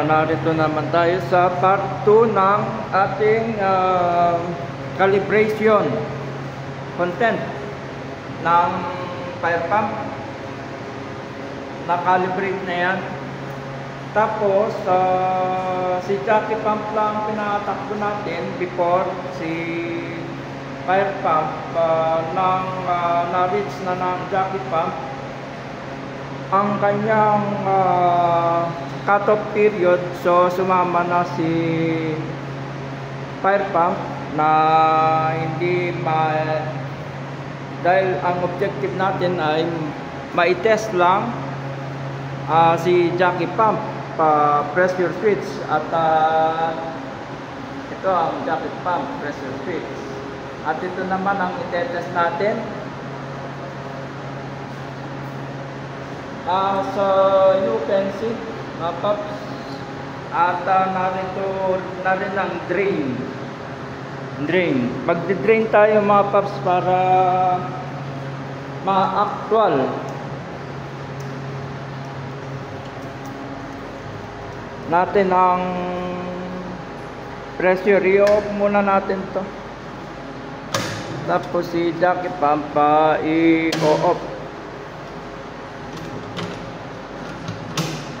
narito naman tayo sa part 2 ng ating calibration content ng fire pump. Na-calibrate na yan. Tapos si jockey pump lang pinatakbo natin before si fire pump nang na-reach na ng jockey pump ang kanyang cut-off period, so sumama na si fire pump na hindi dahil ang objective natin ay mai-test lang si jockey pump pressure switch at ito ang jockey pump pressure switch at ito naman ang i-test natin. So you can see paps at narito na rin ang drain. Magdi-drain tayo mga paps para ma-actual natin ang pressure. I-off muna natin to, tapos si jockey pump i-off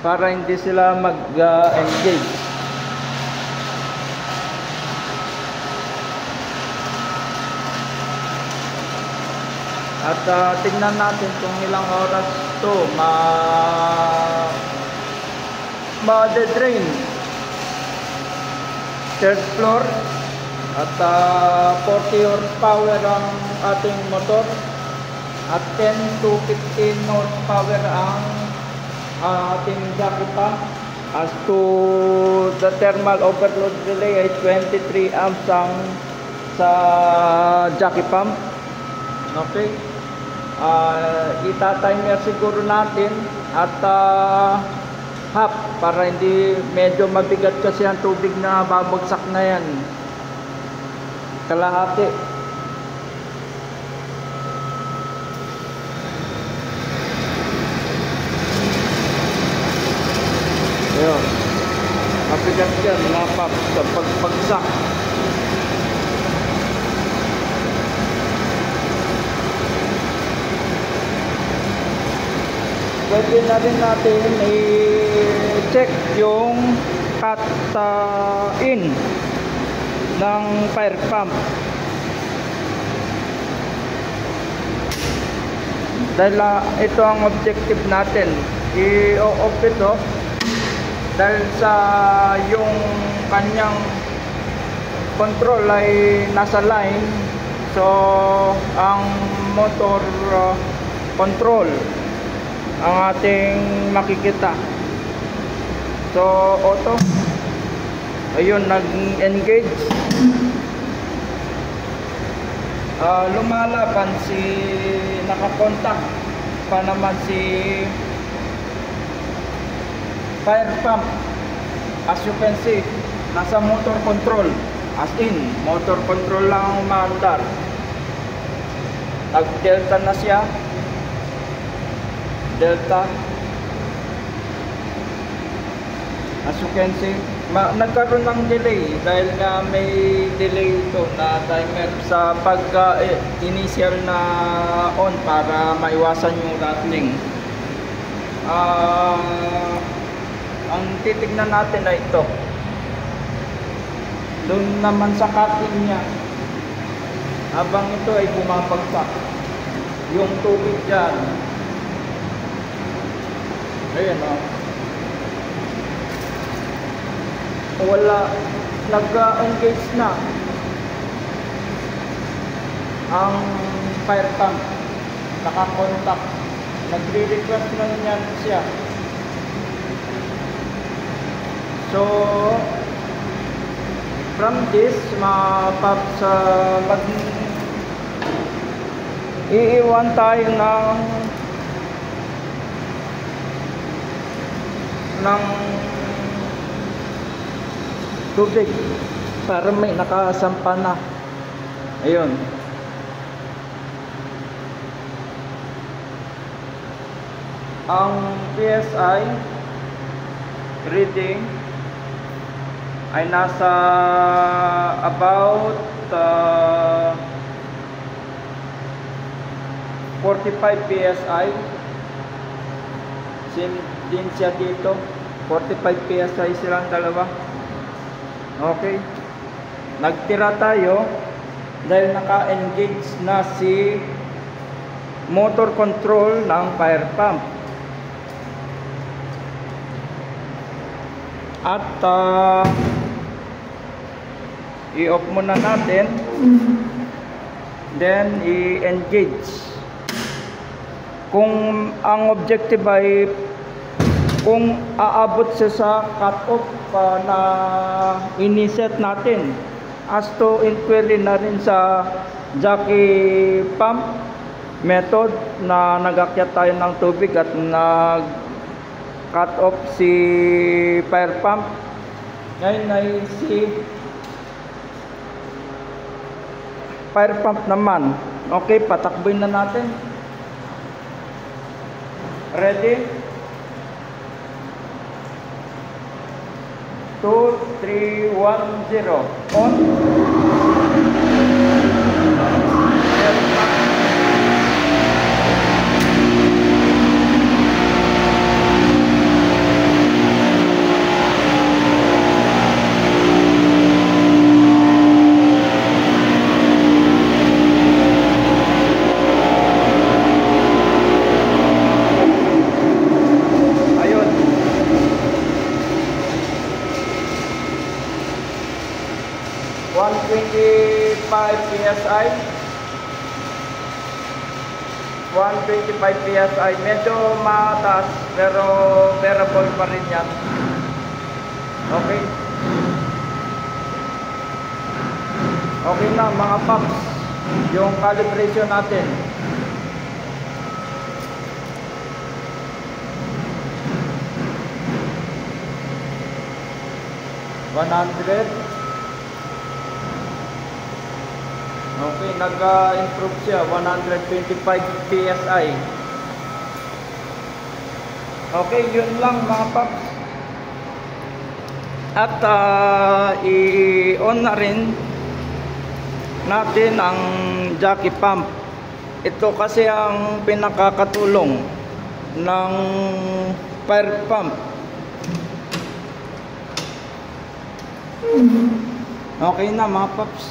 para hindi sila mag-engage. At tingnan natin kung ilang oras to ma-drain. Third floor at 40 horsepower ang ating motor at 10 to 15 horsepower ang ating jockey pump. As to the thermal overload relay ay 23 amps ang sa jockey pump. Okay, ita-timer siguro natin at half para hindi medyo mabigat kasi ang tubig na babagsak na yan. Kalahati. Ayun, mabigat yan mga paps sa pagbagsak. Pwede na rin natin i-check yung cut in ng fire pump. Dahil ito ang objective natin, i-off ito dahil sa yung kanyang control ay nasa line, so ang motor control ang ating makikita. So auto, ayun, nag-engage, lumalaban si nakakontak pa naman si fire pump. As you can see, nasa motor control, as in motor control lang ang umaandar. Nag delta na siya, delta. As you can see, nagkaroon ng delay dahil nga may delay ito na timer sa pagka initial na on para maiwasan yung rattling. Ang titignan natin na ito, doon naman sa cutting niya, habang ito ay bumabagsak yung tubig dyan. Ayan o, wala, nag-engage na ang fire pump, nakakontak, nagre-request na yan siya. So from this paps, iiwan tayo ng tubig para may nakasampa na. Ayun, ang PSI reading ay nasa about 45 PSI. Same din siya dito, 45 PSI silang dalawa. Okay, nagtira tayo dahil naka-engage na si motor control ng fire pump. At i-off muna natin, then i-engage. Kung ang objective ay kung aabot siya sa cut-off na iniset natin, as to inquiry na rin sa jockey pump method na nag-akyat tayo ng tubig at nag-cut off si fire pump. Ngayon ay si fire pump naman. Okay, patakbuhin na natin. Ready? 2, 3, 1, 0. On. PSI 125 PSI, medyo mataas pero bearable pa rin yan. Okay, okay na mga paps yung calibration natin. Okay, nag-improve siya, 125 PSI. Okay, yun lang mga paps. At i-on na rin natin ang jockey pump. Ito kasi ang pinakakatulong ng fire pump. Okay na mga paps.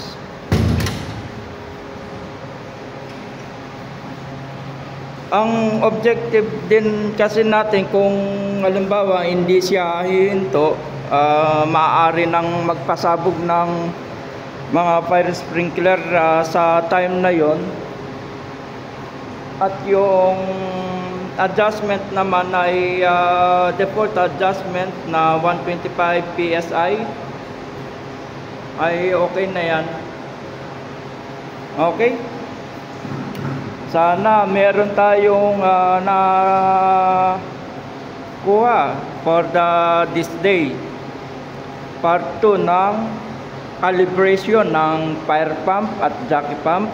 Ang objective din kasi natin kung halimbawa hindi siya hihinto, maaari nang magpasabog ng mga fire sprinkler sa time na yon. At yung adjustment naman ay default adjustment na 125 PSI ay okay na yan. Okay, sana meron tayong nakuha for this day, part 2 ng calibration ng fire pump at jockey pump.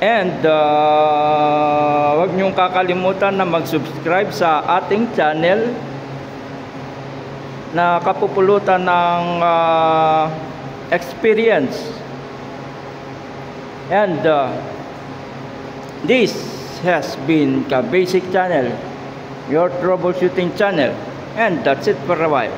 And huwag niyong kakalimutan na mag-subscribe sa ating channel na kapupulutan ng experience. And this has been Ka Basic Channel, your troubleshooting channel. And that's it for a while.